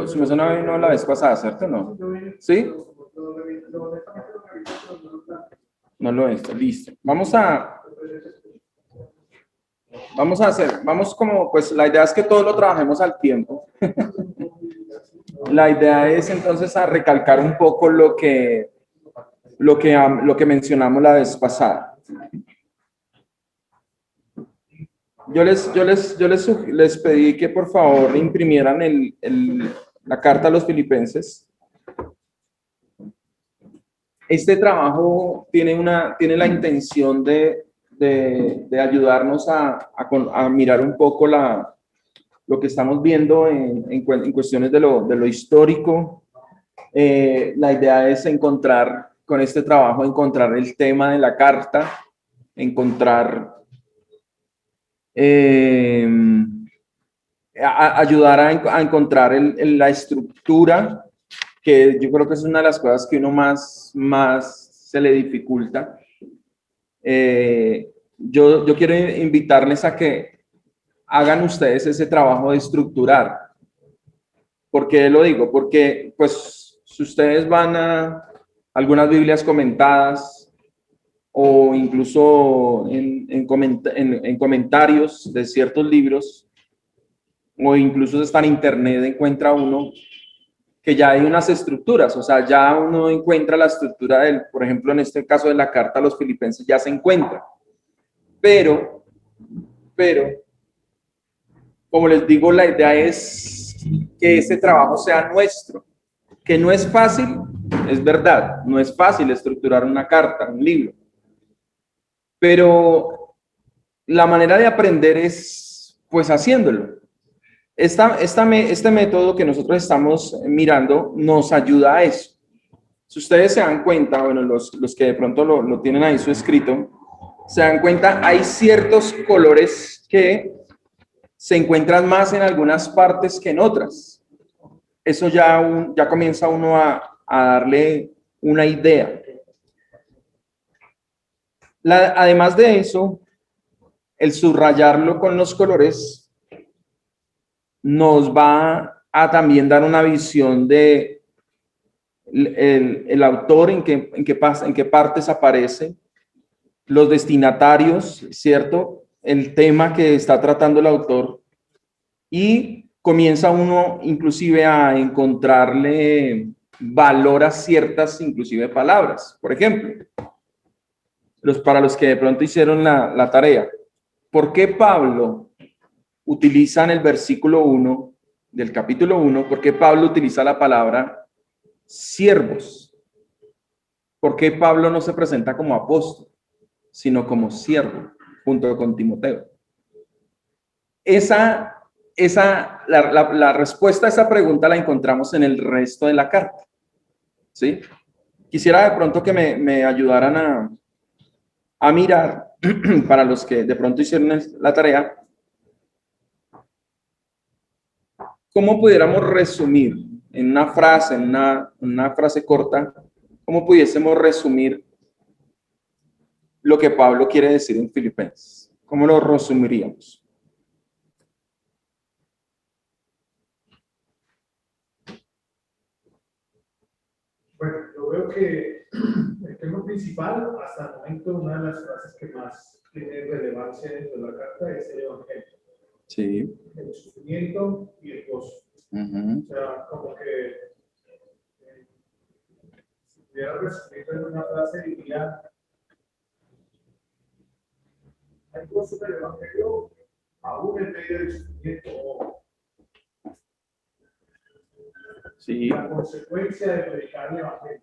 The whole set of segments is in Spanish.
Su merced no vino la vez pasada, ¿cierto? ¿No? ¿Sí? No lo he visto, listo. Vamos a hacer, vamos como, pues la idea es que todos lo trabajemos al tiempo. La idea es entonces a recalcar un poco lo que mencionamos la vez pasada. Les pedí que por favor imprimieran la carta a los filipenses. Este trabajo tiene la intención de ayudarnos a mirar un poco lo que estamos viendo en cuestiones de lo histórico. La idea es con este trabajo, encontrar el tema de la carta, encontrar, eh, ayudar a encontrar la estructura, que yo creo que es una de las cosas que uno más se le dificulta. Yo quiero invitarles a que hagan ustedes ese trabajo de estructurar. ¿Por qué lo digo? Porque, pues, si ustedes van a algunas Biblias comentadas o incluso en comentarios de ciertos libros, o incluso está en internet, encuentra uno que ya hay unas estructuras, o sea, ya uno encuentra la estructura por ejemplo, en este caso de la carta a los filipenses, ya se encuentra. Pero, como les digo, la idea es que ese trabajo sea nuestro, que no es fácil, es verdad, no es fácil estructurar una carta, un libro, pero la manera de aprender es pues haciéndolo. Este método que nosotros estamos mirando nos ayuda a eso. Si ustedes se dan cuenta, bueno, los que de pronto lo tienen ahí su escrito, se dan cuenta, hay ciertos colores que se encuentran más en algunas partes que en otras. Eso ya comienza uno a darle una idea. Además de eso, el subrayarlo con los colores nos va a también dar una visión de el autor, en qué partes aparece, los destinatarios, ¿cierto? El tema que está tratando el autor, y comienza uno inclusive a encontrarle valor a ciertas inclusive palabras. Por ejemplo, para los que de pronto hicieron la tarea, ¿por qué Pablo utiliza en el versículo 1 del capítulo 1, por qué Pablo utiliza la palabra siervos? ¿Por qué Pablo no se presenta como apóstol, sino como siervo, junto con Timoteo? La respuesta a esa pregunta la encontramos en el resto de la carta. ¿Sí? Quisiera de pronto que me ayudaran a mirar, para los que de pronto hicieron la tarea, cómo pudiéramos resumir en una frase, una frase corta, cómo pudiésemos resumir lo que Pablo quiere decir en Filipenses. ¿Cómo lo resumiríamos? Bueno, yo veo que el tema principal, hasta el momento, una de las frases que más tiene relevancia dentro de la carta es el Evangelio. Sí. El sufrimiento y el gozo. O sea, como que si pudiera resumirlo en una frase, diría: hay gozo del Evangelio aún en medio del sufrimiento. Sí. La consecuencia de predicar el Evangelio.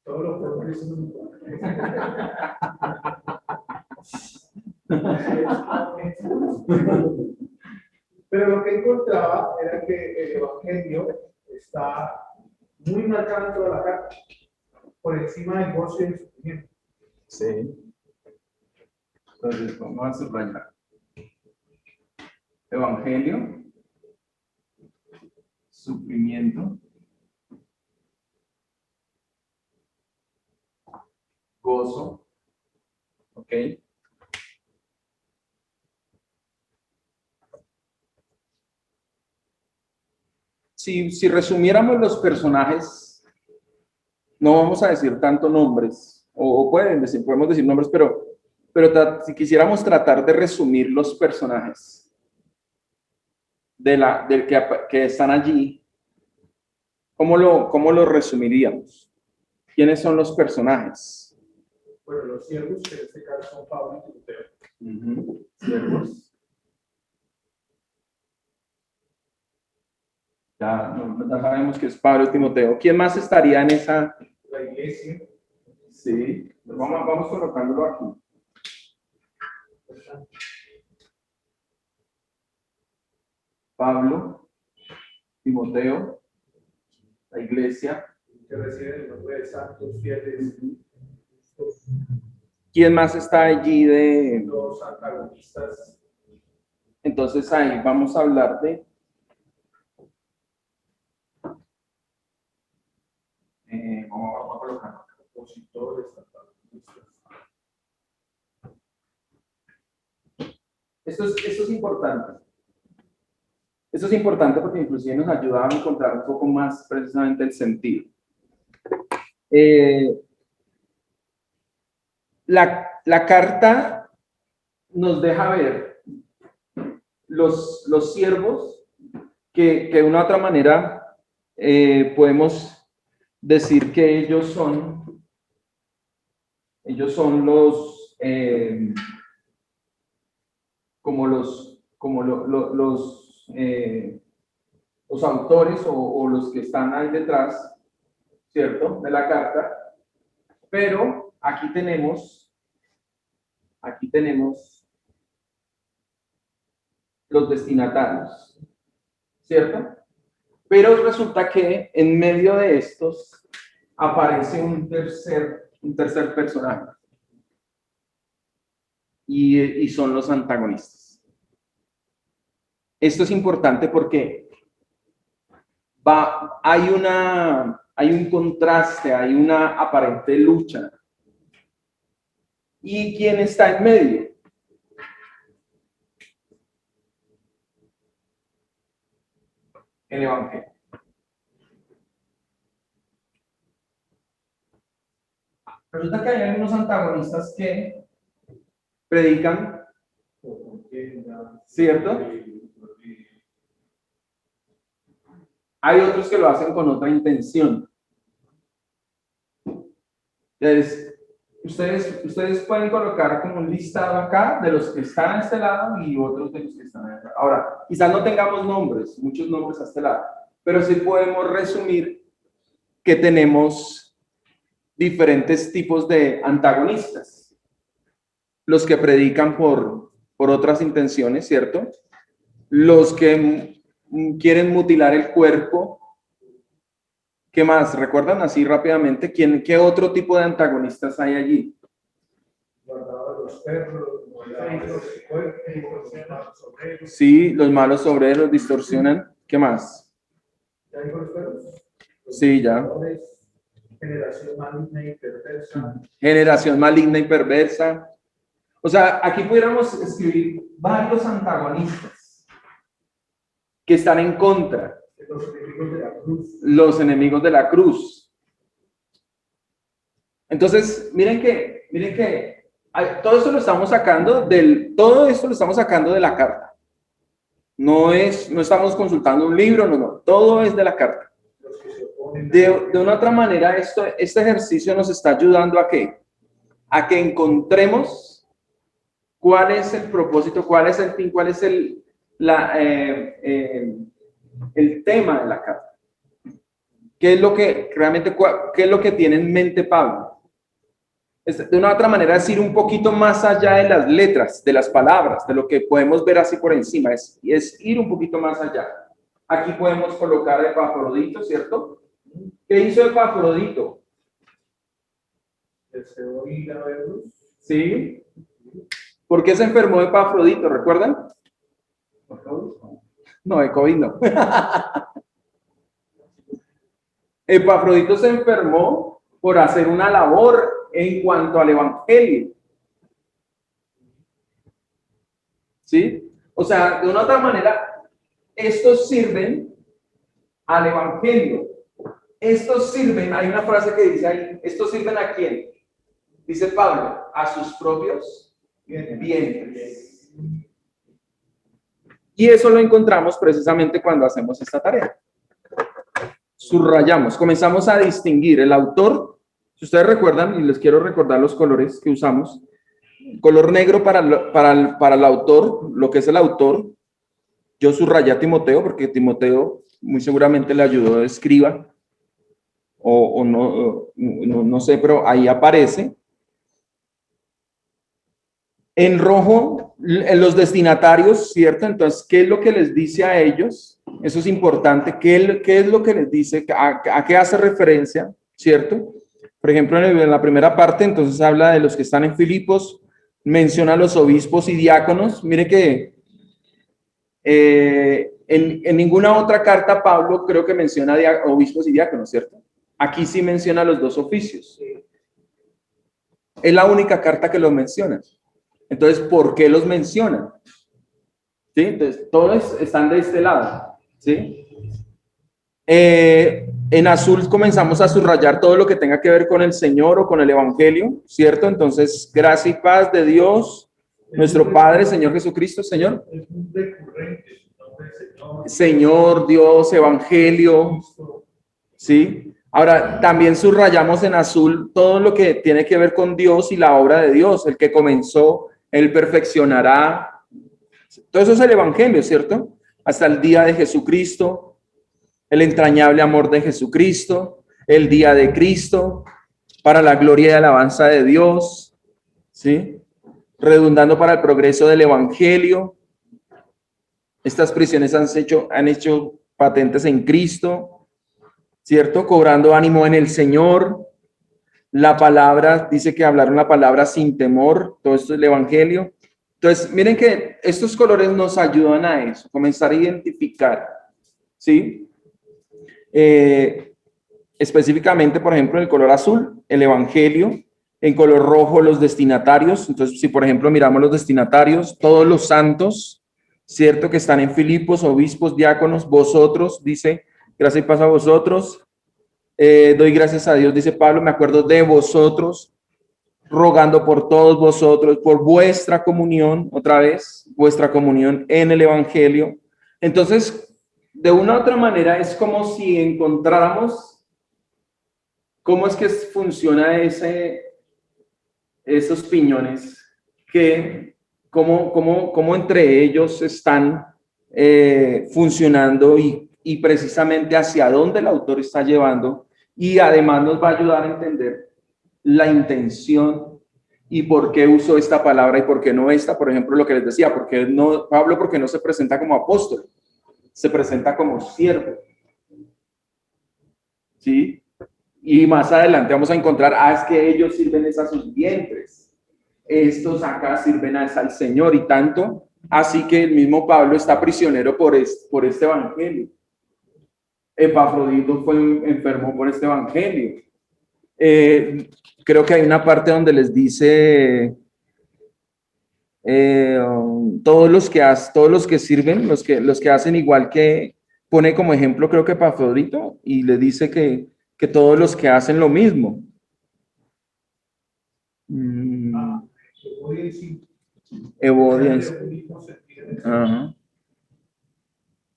Todos los progresos. Pero lo que encontraba era que el Evangelio está muy marcado en toda la carta, por encima del gozo y el sufrimiento. Sí. Entonces, vamos a subrayar. Evangelio, sufrimiento, gozo, ¿ok? si resumiéramos los personajes, no vamos a decir tanto nombres, o podemos decir nombres, pero si quisiéramos tratar de resumir los personajes que están allí, ¿cómo lo resumiríamos? ¿Quiénes son los personajes? Bueno, los siervos, que en este caso son Pablo y Timoteo. Siervos. Ya sabemos que es Pablo y Timoteo. ¿Quién más estaría en esa? La iglesia. Sí, vamos colocándolo aquí. Pablo, Timoteo, la iglesia. Que reciben el nombre de santos fieles. ¿Quién más está allí de? Los antagonistas. Entonces ahí vamos a hablar de vamos a colocar Opositores, antagonistas. Esto es importante. Esto es importante porque inclusive nos ayuda a encontrar un poco más precisamente el sentido. La carta nos deja ver los siervos que de una u otra manera podemos decir que ellos son los como los autores o los que están ahí detrás, ¿cierto?, de la carta, pero aquí tenemos los destinatarios, ¿cierto? Pero resulta que en medio de estos aparece un tercer personaje y son los antagonistas. Esto es importante porque hay un contraste, hay una aparente lucha. ¿Y quién está en medio? El Evangelio. Resulta que hay algunos antagonistas que predican, ¿cierto? Hay otros que lo hacen con otra intención. Entonces, ustedes pueden colocar como un listado acá de los que están a este lado y otros de los que están a este lado. Ahora, quizás no tengamos muchos nombres a este lado, pero sí podemos resumir que tenemos diferentes tipos de antagonistas. Los que predican por otras intenciones, ¿cierto? Los que quieren mutilar el cuerpo. ¿Qué más? ¿Recuerdan así rápidamente? ¿Qué otro tipo de antagonistas hay allí? Sí, los malos obreros distorsionan. ¿Qué más? Sí, ya. Generación maligna y perversa. Generación maligna y perversa. O sea, aquí pudiéramos escribir varios antagonistas que están en contra. Los enemigos de la cruz. Los enemigos de la cruz. Entonces, miren que todo esto lo estamos sacando de la carta. No estamos consultando un libro, no, todo es de la carta. De una otra manera, este ejercicio nos está ayudando ¿a qué? A que encontremos cuál es el propósito, cuál es el fin, cuál es el tema de la carta. ¿Qué es lo que realmente, qué es lo que tiene en mente Pablo? De una otra manera es ir un poquito más allá de las letras, de las palabras, de lo que podemos ver así por encima, es ir un poquito más allá. Aquí podemos colocar a Epafrodito, ¿cierto? ¿Qué hizo Epafrodito? Deseó ir a verlos. ¿Sí? ¿Por qué se enfermó Epafrodito? ¿Recuerdan? No, de COVID no. Epafrodito se enfermó por hacer una labor en cuanto al evangelio. ¿Sí? O sea, de una otra manera, estos sirven al evangelio. Estos sirven, hay una frase que dice ahí, ¿estos sirven a quién? Dice Pablo, a sus propios vientres. Y eso lo encontramos precisamente cuando hacemos esta tarea. Subrayamos, comenzamos a distinguir el autor. Si ustedes recuerdan, y les quiero recordar los colores que usamos, color negro para el autor, lo que es el autor. Yo subrayé a Timoteo porque Timoteo muy seguramente le ayudó de escriba, o no sé, pero ahí aparece. En rojo, los destinatarios, ¿cierto? Entonces, ¿qué es lo que les dice a ellos? Eso es importante. ¿Qué es lo que les dice? ¿A qué hace referencia? ¿Cierto? Por ejemplo, en la primera parte, entonces habla de los que están en Filipos, menciona a los obispos y diáconos. Mire que en ninguna otra carta Pablo creo que menciona obispos y diáconos, ¿cierto? Aquí sí menciona los dos oficios. Es la única carta que los menciona. Entonces, ¿por qué los menciona? ¿Sí? Entonces, todos están de este lado. ¿Sí? En azul comenzamos a subrayar todo lo que tenga que ver con el Señor o con el Evangelio, ¿cierto? Entonces, gracia y paz de Dios, nuestro Padre, Señor Jesucristo, Señor. Es un recurrente, Señor, Dios, Evangelio, ¿sí? Ahora, también subrayamos en azul todo lo que tiene que ver con Dios y la obra de Dios, el que comenzó, Él perfeccionará. Todo eso es el Evangelio, ¿cierto? Hasta el día de Jesucristo, el entrañable amor de Jesucristo, el día de Cristo, para la gloria y alabanza de Dios, ¿sí? Redundando para el progreso del Evangelio. Estas prisiones han hecho patentes en Cristo, ¿cierto? Cobrando ánimo en el Señor. La palabra, dice que hablaron la palabra sin temor, todo esto es el Evangelio. Entonces, miren que estos colores nos ayudan a eso, comenzar a identificar, ¿sí? Específicamente, por ejemplo, en el color azul, el Evangelio, en color rojo, los destinatarios. Entonces, si por ejemplo miramos los destinatarios, todos los santos, ¿cierto? Que están en Filipos, obispos, diáconos, vosotros, dice, gracias y paz a vosotros. Doy gracias a Dios, dice Pablo, me acuerdo de vosotros, rogando por todos vosotros, por vuestra comunión, otra vez, vuestra comunión en el Evangelio. Entonces, de una u otra manera, es como si encontráramos cómo es que funciona esos piñones, cómo entre ellos están funcionando y precisamente hacia dónde el autor está llevando, y además nos va a ayudar a entender la intención y por qué usó esta palabra y por qué no esta. Por ejemplo, lo que les decía, Pablo porque no se presenta como apóstol, se presenta como siervo, ¿sí? Y más adelante vamos a encontrar, es que ellos sirven a sus vientres, estos acá sirven al Señor, y tanto así que el mismo Pablo está prisionero por este evangelio. Epafrodito fue enfermo por este evangelio. Creo que hay una parte donde les dice todos los que sirven, los que hacen igual, que pone como ejemplo creo que Epafrodito, y le dice que todos los que hacen lo mismo. Evodia. Ajá.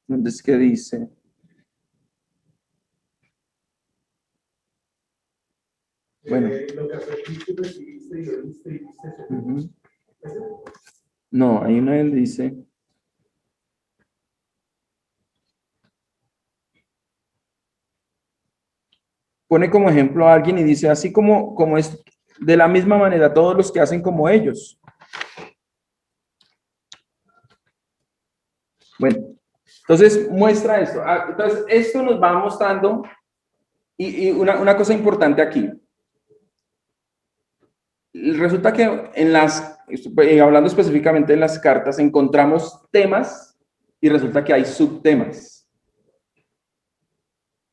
¿Dónde es que dice? Bueno. No, ahí una vez dice. Pone como ejemplo a alguien y dice, así como es, de la misma manera, todos los que hacen como ellos. Bueno, entonces muestra esto. Entonces, esto nos va mostrando, y una cosa importante aquí. Resulta que hablando específicamente de las cartas, encontramos temas y resulta que hay subtemas.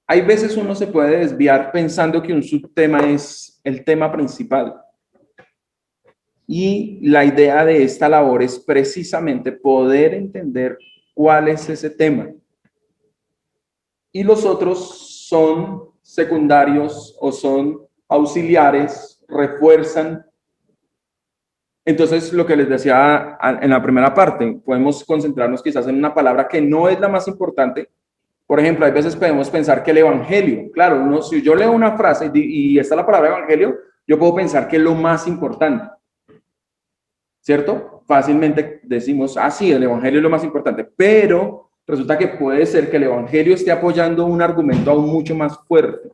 Hay veces uno se puede desviar pensando que un subtema es el tema principal. Y la idea de esta labor es precisamente poder entender cuál es ese tema y los otros son secundarios o son auxiliares, refuerzan. Entonces, lo que les decía en la primera parte, podemos concentrarnos quizás en una palabra que no es la más importante. Por ejemplo, hay veces podemos pensar que el evangelio, claro, si yo leo una frase y está la palabra evangelio, yo puedo pensar que es lo más importante, ¿cierto? Fácilmente decimos, sí, el evangelio es lo más importante, pero resulta que puede ser que el evangelio esté apoyando un argumento aún mucho más fuerte.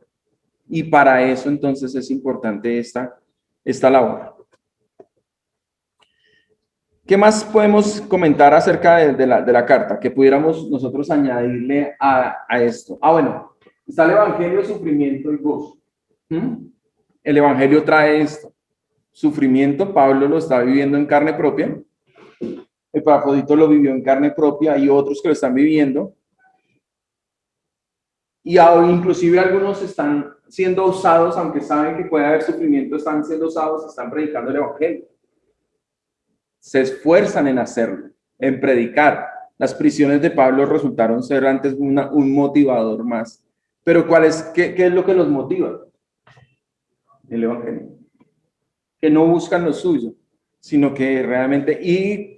Y para eso entonces es importante esta labor. ¿Qué más podemos comentar acerca de la carta que pudiéramos nosotros añadirle a esto? Bueno, está el evangelio, sufrimiento y gozo. El evangelio trae esto. Sufrimiento, Pablo lo está viviendo en carne propia. Epafrodito lo vivió en carne propia y otros que lo están viviendo. Y inclusive algunos están siendo usados, aunque saben que puede haber sufrimiento, están siendo usados, están predicando el evangelio. Se esfuerzan en hacerlo, en predicar. Las prisiones de Pablo resultaron ser antes un motivador más. Pero ¿qué es lo que los motiva? El evangelio. Que no buscan lo suyo, sino que realmente, y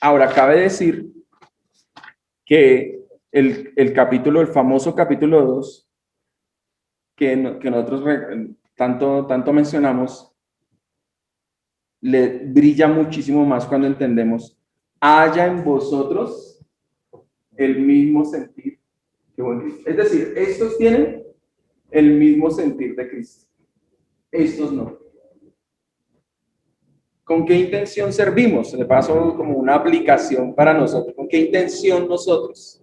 ahora cabe decir que el famoso capítulo 2, que nosotros tanto mencionamos, le brilla muchísimo más cuando entendemos, haya en vosotros el mismo sentir que hubo en Cristo. Es decir, estos tienen el mismo sentir de Cristo, estos no. ¿Con qué intención servimos? De paso, como una aplicación para nosotros. ¿Con qué intención nosotros?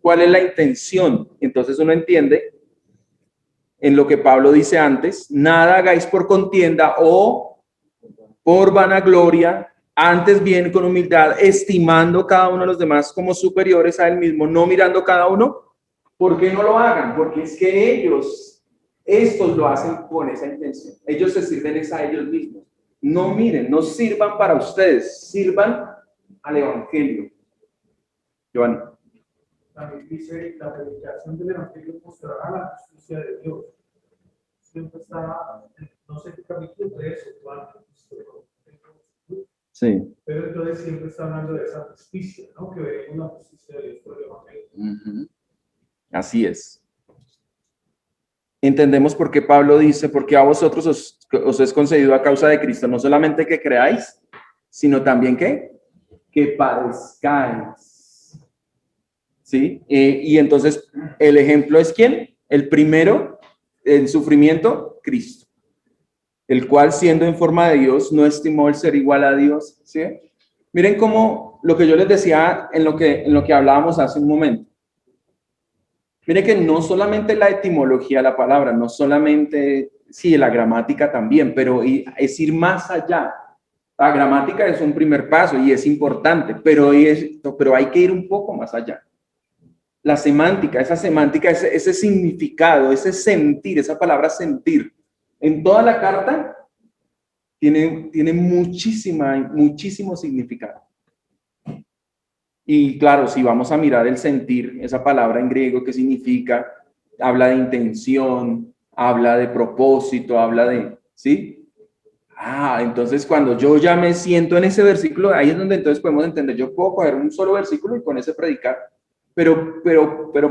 ¿Cuál es la intención? Entonces uno entiende en lo que Pablo dice antes, nada hagáis por contienda o por vanagloria, antes bien con humildad, estimando cada uno de los demás como superiores a él mismo, no mirando cada uno. ¿Por qué no lo hagan? Porque es que estos lo hacen con esa intención. Ellos se sirven a ellos mismos. No miren, no sirvan para ustedes, sirvan al evangelio. Giovanni. También dice, la predicación del evangelio mostrará la justicia de Dios. Siempre está, no sé qué capítulo 3 o 4. Sí. Pero entonces siempre está hablando de esa justicia, ¿no? Que veremos la justicia de Dios por el evangelio. Así es. Entendemos por qué Pablo dice, porque a vosotros os es concedido a causa de Cristo, no solamente que creáis, sino también que padezcáis. ¿Sí? Y entonces, ¿el ejemplo es quién? El primero en sufrimiento, Cristo, el cual siendo en forma de Dios, no estimó el ser igual a Dios. ¿Sí? Miren cómo lo que yo les decía en lo que hablábamos hace un momento. Mire que no solamente la etimología de la palabra, no solamente, sí, la gramática también, pero es ir más allá. La gramática es un primer paso y es importante, pero hay que ir un poco más allá. La semántica, ese significado, ese sentir, esa palabra sentir, en toda la carta tiene muchísimo significado. Y claro, si vamos a mirar el sentir, esa palabra en griego, ¿qué significa? Habla de intención, habla de propósito, habla de, ¿sí? Entonces cuando yo ya me siento en ese versículo, ahí es donde entonces podemos entender, yo puedo coger un solo versículo y con ese predicar, pero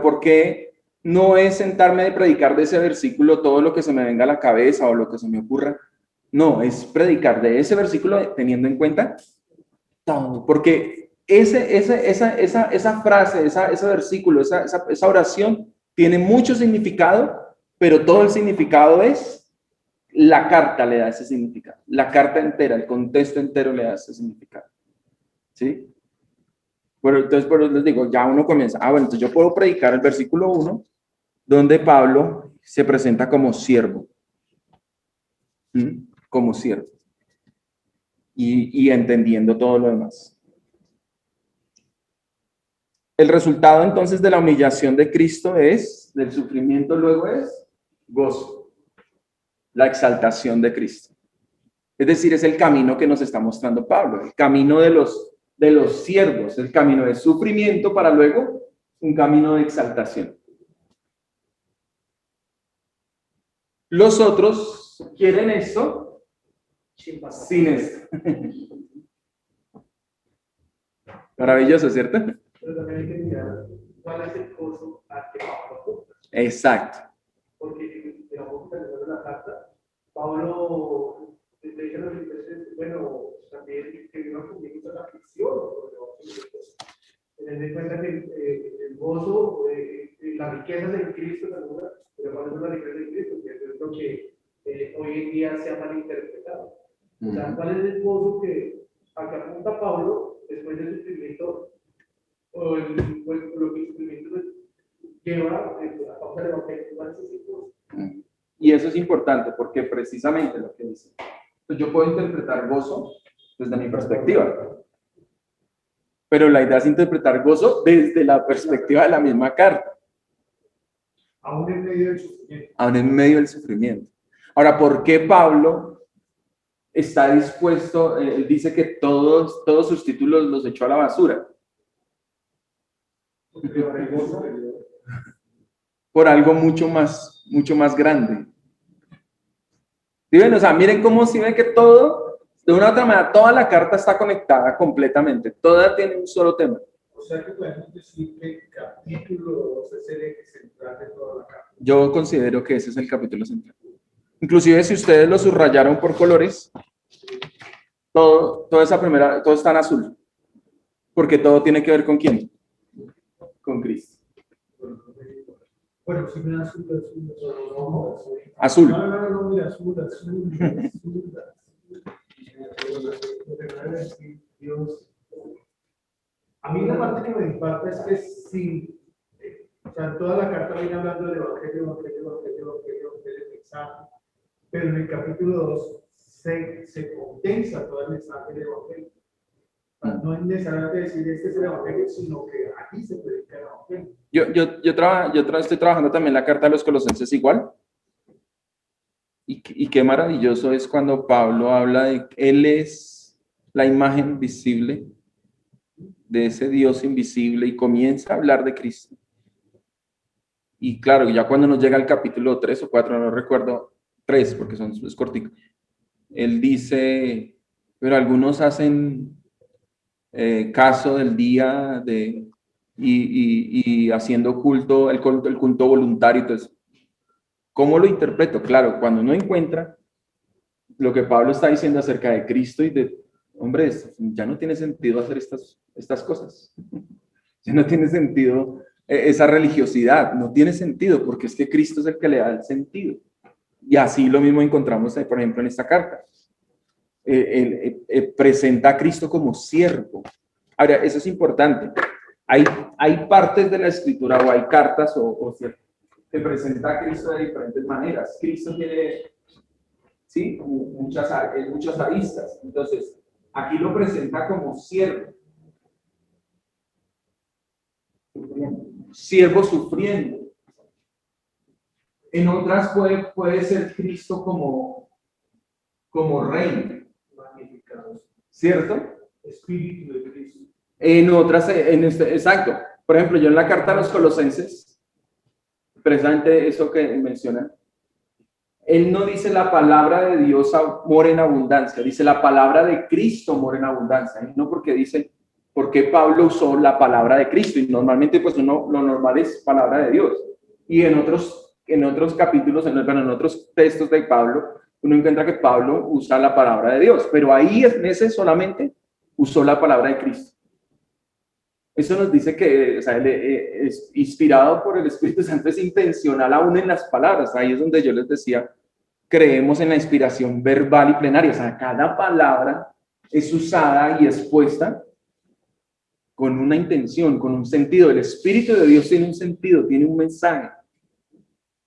¿por qué no es sentarme a predicar de ese versículo todo lo que se me venga a la cabeza o lo que se me ocurra? No, es predicar de ese versículo teniendo en cuenta todo, porque esa frase, ese versículo, esa oración tiene mucho significado, pero todo el significado la carta le da ese significado. La carta entera, el contexto entero le da ese significado. ¿Sí? Bueno, entonces, por eso les digo, ya uno comienza, bueno, entonces yo puedo predicar el versículo 1, donde Pablo se presenta como siervo. Como siervo. Y entendiendo todo lo demás. El resultado entonces de la humillación de Cristo del sufrimiento luego es gozo, la exaltación de Cristo. Es decir, es el camino que nos está mostrando Pablo, el camino de los siervos, el camino de sufrimiento para luego un camino de exaltación. Los otros quieren esto sin esto. Maravilloso, ¿cierto? Pero también hay que mirar cuál es el gozo al que Pablo apunta. Exacto. Porque en la boca de la carta, Pablo le dice a los filipenses, bueno, también que vieron conmigo esa aflicción, tener en cuenta que el gozo, la riqueza de Cristo, pero cuando es la riqueza de Cristo, que es lo que hoy en día se ha malinterpretado. O sea, ¿cuál es el gozo a que apunta Pablo después del sufrimiento, o lo que el sufrimiento lleva a causa del evangelio? ¿Cuál es ese gozo? Y eso es importante porque precisamente lo que dice. Entonces yo puedo interpretar gozo desde mi perspectiva, pero la idea es interpretar gozo desde la perspectiva de la misma carta. Aún en medio del sufrimiento. Aún en medio del sufrimiento. Ahora, ¿por qué Pablo está dispuesto? Él dice que todos sus títulos los echó a la basura. Por algo mucho más grande. ¿Sí ven? O sea, miren cómo si ven que todo, de una u otra manera, toda la carta está conectada completamente. Toda tiene un solo tema. O sea que podemos decir que el capítulo 2 es el eje central de toda la carta. Yo considero que ese es el capítulo central. Inclusive si ustedes lo subrayaron por colores, todo está en azul. Porque todo tiene que ver con ¿quién? Con Cristo. Bueno, si me da azul. Azul. No, mira, azul. Dios. A mí la parte que me impacta es que sí, o sea, toda la carta viene hablando del evangelio, mensaje, pero en el capítulo 2 se condensa todo el mensaje del evangelio. No es necesario decir este es el evangelio, sino que aquí se predica el evangelio. Yo estoy trabajando también la carta de los Colosenses igual. Y qué maravilloso es cuando Pablo habla de que Él es la imagen visible de ese Dios invisible y comienza a hablar de Cristo. Y claro, ya cuando nos llega al capítulo 3 o 4, no recuerdo, 3 porque es cortico, Él dice, pero algunos hacen caso del día y haciendo culto, el culto voluntario. Entonces, ¿cómo lo interpreto? Claro, cuando uno encuentra lo que Pablo está diciendo acerca de Cristo y de, hombre, ya no tiene sentido hacer estas cosas. Ya no tiene sentido esa religiosidad, no tiene sentido porque es que Cristo es el que le da el sentido. Y así lo mismo encontramos, por ejemplo, en esta carta. Presenta a Cristo como siervo. Ahora, eso es importante. Hay partes de la escritura o hay cartas que presenta a Cristo de diferentes maneras. Cristo tiene, ¿sí? muchas aristas. Entonces, aquí lo presenta como siervo. Siervo sufriendo. En otras puede ser Cristo como rey. ¿Cierto? Espíritu de Cristo. En otras, exacto. Por ejemplo, yo en la carta a los Colosenses, precisamente eso que mencionan, él no dice la palabra de Dios mora en abundancia, dice la palabra de Cristo mora en abundancia. Y no porque dice, ¿por qué Pablo usó la palabra de Cristo? Y normalmente, pues lo normal es palabra de Dios. Y en otros capítulos, en otros textos de Pablo, uno encuentra que Pablo usa la palabra de Dios, pero ahí en ese solamente usó la palabra de Cristo. Eso nos dice que, o sea, él es inspirado por el Espíritu Santo, es intencional aún en las palabras. Ahí es donde yo les decía, creemos en la inspiración verbal y plenaria. O sea, cada palabra es usada y expuesta con una intención, con un sentido. El Espíritu de Dios tiene un sentido, tiene un mensaje.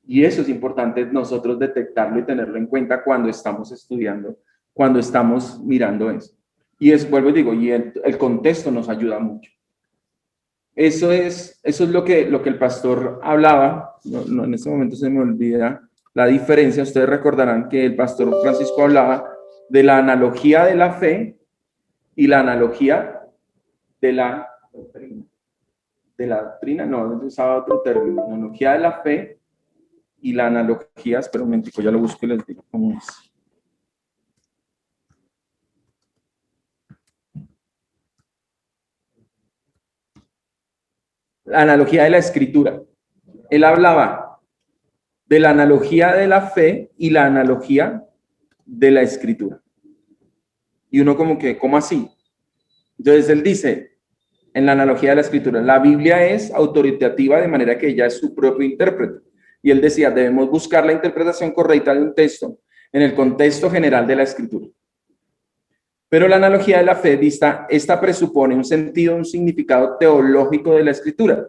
Y eso es importante nosotros detectarlo y tenerlo en cuenta cuando estamos estudiando, cuando estamos mirando eso. Y vuelvo y digo, y el contexto nos ayuda mucho. Eso es lo que el pastor hablaba. No, en este momento se me olvida la diferencia. Ustedes recordarán que el pastor Francisco hablaba de la analogía de la fe y la analogía de la doctrina. No, usaba otro término. La analogía de la fe y la analogía, espera un momentico, ya lo busco y les digo cómo es. La analogía de la escritura. Él hablaba de la analogía de la fe y la analogía de la escritura. Y uno como que, ¿cómo así? Entonces él dice, en la analogía de la escritura, la Biblia es autoritativa de manera que ella es su propio intérprete. Y él decía, debemos buscar la interpretación correcta de un texto en el contexto general de la escritura. Pero la analogía de la fe, esta presupone un sentido, un significado teológico de la escritura.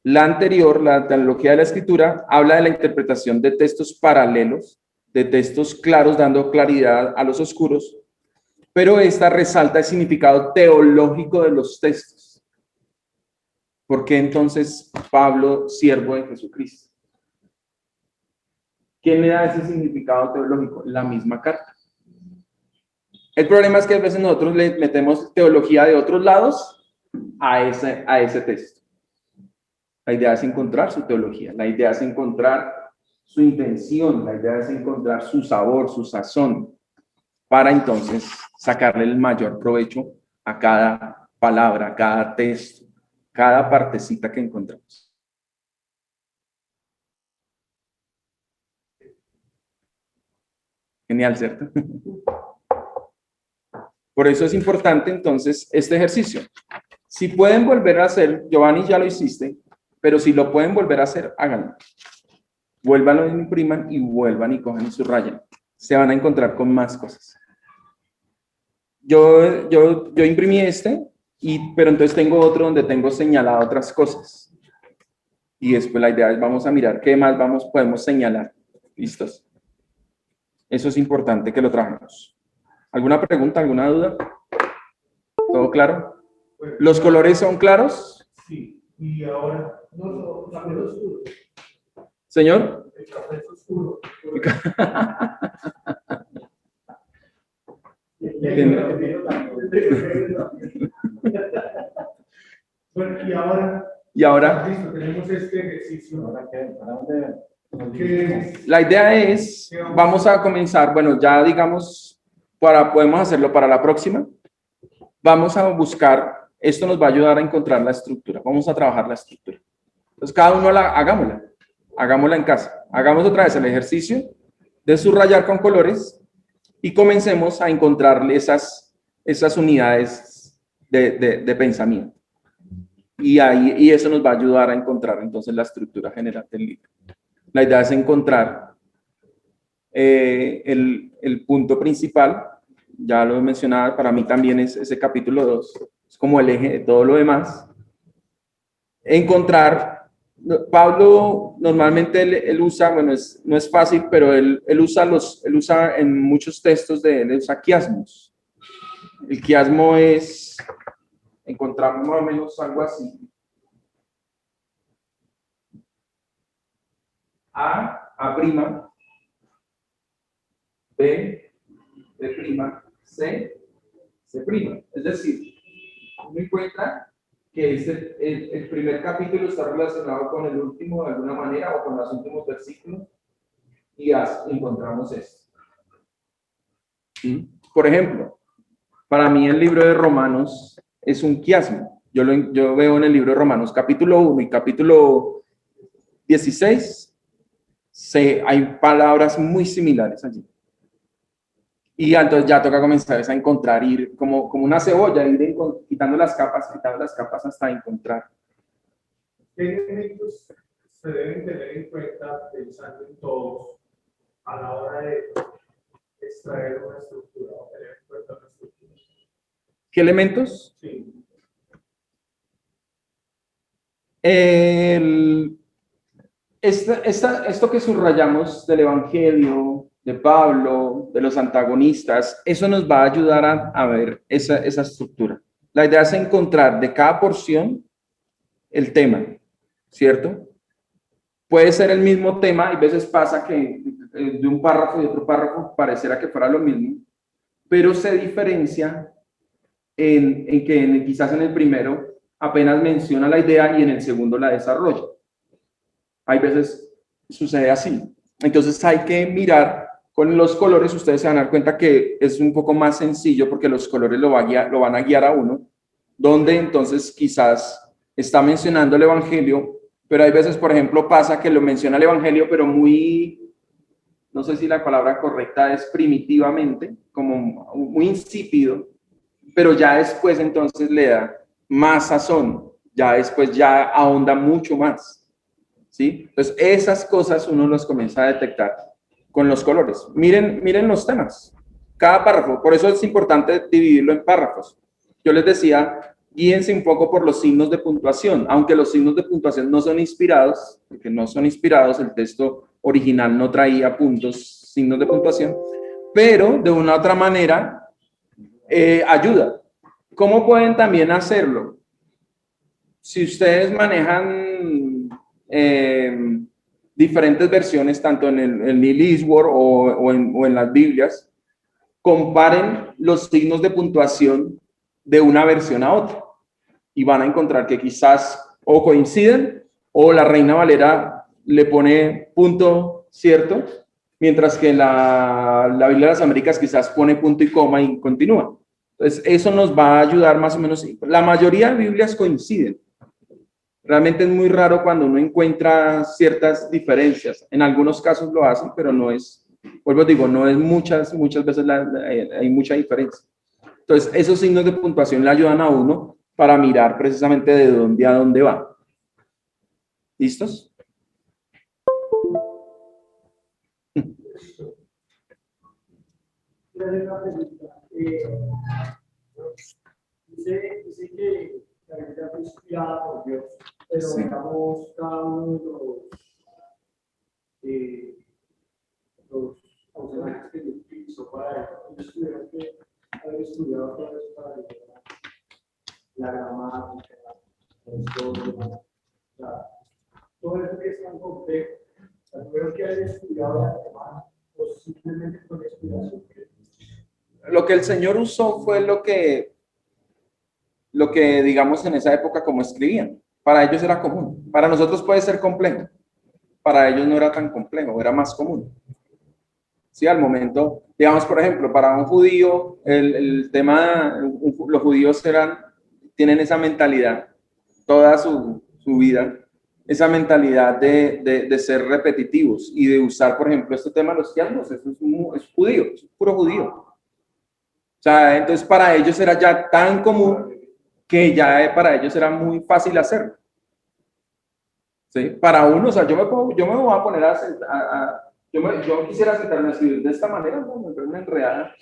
La anterior, la analogía de la escritura, habla de la interpretación de textos paralelos, de textos claros, dando claridad a los oscuros, pero esta resalta el significado teológico de los textos. ¿Por qué entonces Pablo, siervo de Jesucristo? ¿Quién le da ese significado teológico? La misma carta. El problema es que a veces nosotros le metemos teología de otros lados a ese texto. La idea es encontrar su teología, la idea es encontrar su intención, la idea es encontrar su sabor, su sazón, para entonces sacarle el mayor provecho a cada palabra, a cada texto, cada partecita que encontramos. Genial, ¿cierto? Por eso es importante entonces este ejercicio. Si pueden volver a hacer, Giovanni ya lo hiciste, pero si lo pueden volver a hacer, háganlo. Vuélvanlo, impriman y vuelvan y cojan y subrayen. Se van a encontrar con más cosas. Yo imprimí pero entonces tengo otro donde tengo señalado otras cosas. Y después la idea es, vamos a mirar qué más podemos señalar. ¿Listos? Eso es importante que lo trabajemos. ¿Alguna pregunta, alguna duda? ¿Todo claro? ¿Los colores son claros? Sí, y ahora no, café oscuro. ¿Señor? El café es oscuro. Bueno, y ahora listo, tenemos este ejercicio. ¿Para dónde? La idea es, vamos a comenzar, bueno, ya digamos, podemos hacerlo para la próxima. Vamos a buscar, esto nos va a ayudar a encontrar la estructura. Vamos a trabajar la estructura. Entonces, cada uno hagámosla en casa. Hagamos otra vez el ejercicio de subrayar con colores y comencemos a encontrarle esas unidades de pensamiento. Y eso nos va a ayudar a encontrar entonces la estructura general del libro. La idea es encontrar el punto principal, ya lo he mencionado, para mí también es ese capítulo 2, es como el eje de todo lo demás. Encontrar, Pablo normalmente él usa, bueno, no es fácil, pero él usa en muchos textos de él, usa quiasmos. El quiasmo es, encontramos más o menos algo así. A prima, B prima, C prima. Es decir, uno encuentra que el primer capítulo está relacionado con el último de alguna manera o con los últimos versículos y encontramos esto. ¿Sí? Por ejemplo, para mí el libro de Romanos es un quiasmo. Yo veo en el libro de Romanos capítulo 1 y capítulo 16, hay palabras muy similares allí. Y entonces ya toca comenzar a encontrar, ir como una cebolla, ir quitando las capas hasta encontrar. ¿Qué elementos se deben tener en cuenta, pensando en todos, a la hora de extraer una estructura o tener en cuenta una estructura? ¿Qué elementos? Sí. Esto que subrayamos del Evangelio, de Pablo, de los antagonistas, eso nos va a ayudar a ver esa estructura. La idea es encontrar de cada porción el tema, ¿cierto? Puede ser el mismo tema, y a veces pasa que de un párrafo y otro párrafo pareciera que fuera lo mismo, pero se diferencia en que quizás en el primero apenas menciona la idea y en el segundo la desarrolla. Hay veces sucede así. Entonces hay que mirar con los colores, ustedes se van a dar cuenta que es un poco más sencillo porque los colores lo van a guiar a uno, donde entonces quizás está mencionando el Evangelio, pero hay veces, por ejemplo, pasa que lo menciona el Evangelio, pero muy, no sé si la palabra correcta es primitivamente, como muy insípido, pero ya después entonces le da más sazón, ya después ya ahonda mucho más, ¿sí? Entonces esas cosas uno los comienza a detectar con los colores. Miren los temas, cada párrafo, por eso es importante dividirlo en párrafos. Yo les decía, guíense un poco por los signos de puntuación, aunque los signos de puntuación no son inspirados, porque no son inspirados, el texto original no traía puntos, signos de puntuación, pero de una u otra manera ayuda. ¿Cómo pueden también hacerlo? Si ustedes manejan diferentes versiones, tanto en el Neil Eastwood o en las Biblias, comparen los signos de puntuación de una versión a otra y van a encontrar que quizás o coinciden o la Reina Valera le pone punto cierto, mientras que la Biblia de las Américas quizás pone punto y coma y continúa. Entonces, eso nos va a ayudar más o menos. La mayoría de Biblias coinciden. Realmente es muy raro cuando uno encuentra ciertas diferencias. En algunos casos lo hacen, pero no es, vuelvo a digo, no es muchas veces hay mucha diferencia. Entonces, esos signos de puntuación le ayudan a uno para mirar precisamente de dónde a dónde va. ¿Listos? Una pregunta. Dice que la Biblia fue inspirada por Dios, pero Sí. digamos, cada uno los autores que Dios utilizó para eso, ellos tuvieron que haber estudiado todo eso para llegar la gramática, la historia, todo eso que es tan complejo. Tuvieron que haber estudiado la gramática o simplemente con inspiración. Lo que el Señor usó fue lo que digamos en esa época como escribían. Para ellos era común. Para nosotros puede ser complejo. Para ellos no era tan complejo, era más común. Sí, al momento, digamos, por ejemplo, para un judío, el tema, los judíos tienen esa mentalidad, toda su vida, esa mentalidad de ser repetitivos y de usar, por ejemplo, este tema de los tiempos, eso es judío, es puro judío. O sea, entonces para ellos era ya tan común que ya para ellos era muy fácil hacerlo. ¿Sí? Para uno, o sea, yo me voy a poner yo quisiera sentarme a escribir de esta manera, no, me una enredada,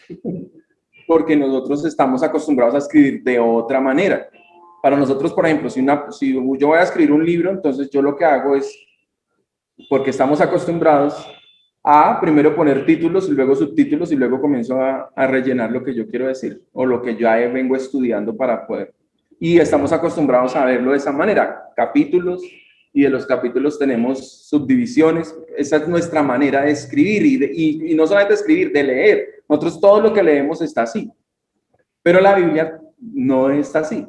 porque nosotros estamos acostumbrados a escribir de otra manera. Para nosotros, por ejemplo, si yo voy a escribir un libro, entonces yo lo que hago es, porque estamos acostumbrados a primero poner títulos y luego subtítulos y luego comienzo a rellenar lo que yo quiero decir o lo que ya vengo estudiando para poder. Y estamos acostumbrados a verlo de esa manera, capítulos, y de los capítulos tenemos subdivisiones. Esa es nuestra manera de escribir y no solamente de escribir, de leer. Nosotros todo lo que leemos está así, pero la Biblia no está así.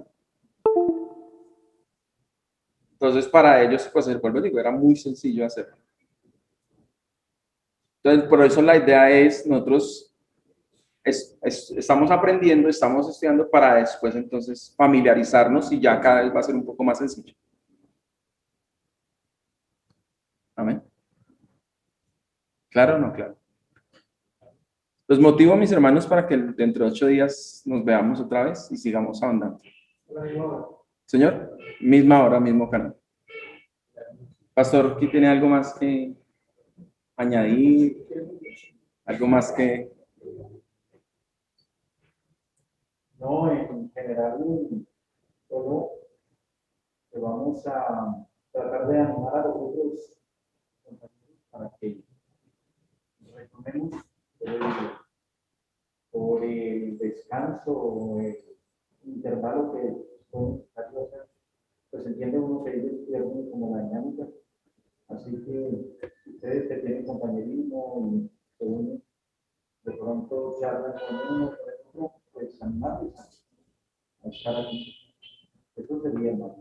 Entonces para ellos, pues el pueblo digo, era muy sencillo hacerlo. Entonces por eso la idea es, nosotros estamos aprendiendo, estamos estudiando para después entonces familiarizarnos y ya cada vez va a ser un poco más sencillo. Amén. ¿Claro o no? Claro. Los motivo, mis hermanos, para que dentro de 8 días nos veamos otra vez y sigamos ahondando. Señor, misma hora, mismo canal. Pastor, ¿aquí tiene algo más que añadir? ¿Algo más que...? No, en general, todo que vamos a tratar de animar a los otros compañeros para que retomemos por el descanso o el intervalo que son necesarios hacer. Pues entiende uno que ellos pierden como la dinámica. Así que ustedes que tienen compañerismo y se unen, de pronto charlan con uno, por ejemplo, pues animarles a estar aquí. Eso sería más.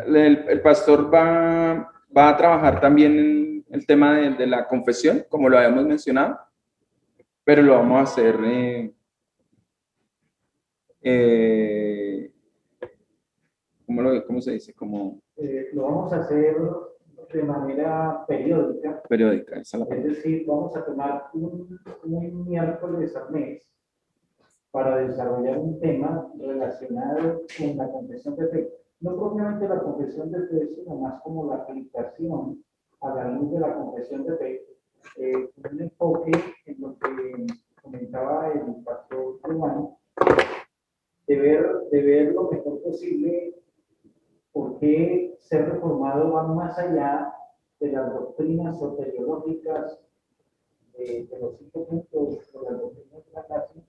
El pastor va a trabajar también el tema de la confesión, como lo habíamos mencionado, pero lo vamos a hacer ¿cómo se dice? Como Lo vamos a hacer de manera periódica, periódica. Esa es la es palabra. decir, vamos a tomar un miércoles al mes para desarrollar un tema relacionado con la confesión de fe. No propiamente la confesión de fe, sino más como la aplicación a la luz de la confesión de fe, un enfoque en lo que comentaba el pastor Giovanni, de ver lo mejor posible por qué ser reformado va más allá de las doctrinas soteriológicas de los 5 puntos de las doctrinas de la clase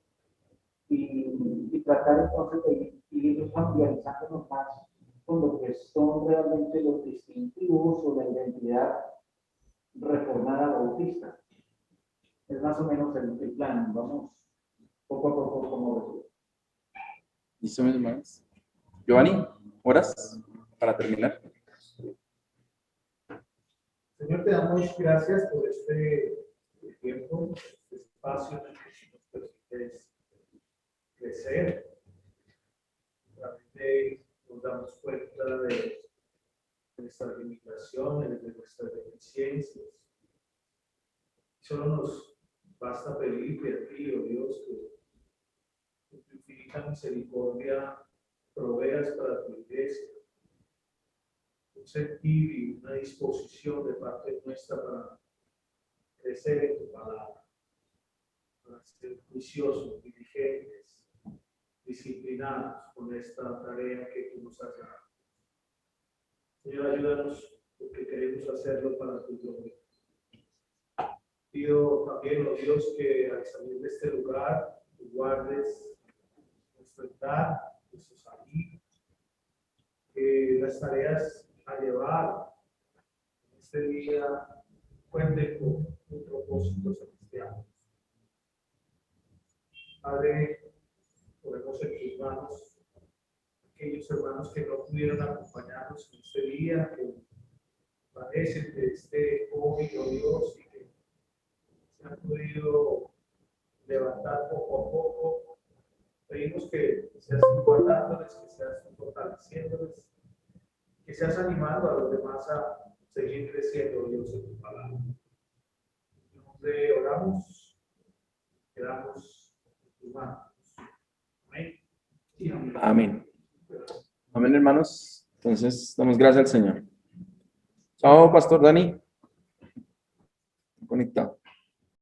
y tratar entonces de ir familiarizándonos más con lo que son realmente los distintivos o la identidad reformada bautista. Es más o menos el plan. Vamos poco a poco como resulta. ¿Listo, mis hermanos? Giovanni, ¿horas para terminar? Señor, te damos gracias por este tiempo, este espacio en el que nos permites crecer. Realmente nos damos cuenta de nuestras limitaciones, de nuestras deficiencias. Solo nos basta pedirte a ti, oh Dios, que tu infinita misericordia proveas para tu iglesia un sentir y una disposición de parte nuestra para crecer en tu palabra, para ser juiciosos, diligentes, disciplinados con esta tarea que tú nos has dado. Señor, ayúdanos porque queremos hacerlo para tu gloria. Pido también, oh Dios, que al salir de este lugar, tú guardes nuestro entrar, nuestro salir, que las tareas a llevar en este día cuenten con un propósito celestial. Padre, ponemos en tus manos aquellos hermanos que no pudieron acompañarnos en este día, que padecen de este COVID, oh Dios, y que se han podido levantar poco a poco. Pedimos que seas guardándoles, que seas fortaleciéndoles, que seas animando a los demás a seguir creciendo, Dios, en tu palabra. En tu nombre oramos, quedamos en tus manos. Amén. Y amén. Amén. Amén, hermanos. Entonces, damos gracias al Señor. Chao, Pastor Dani. Conectado.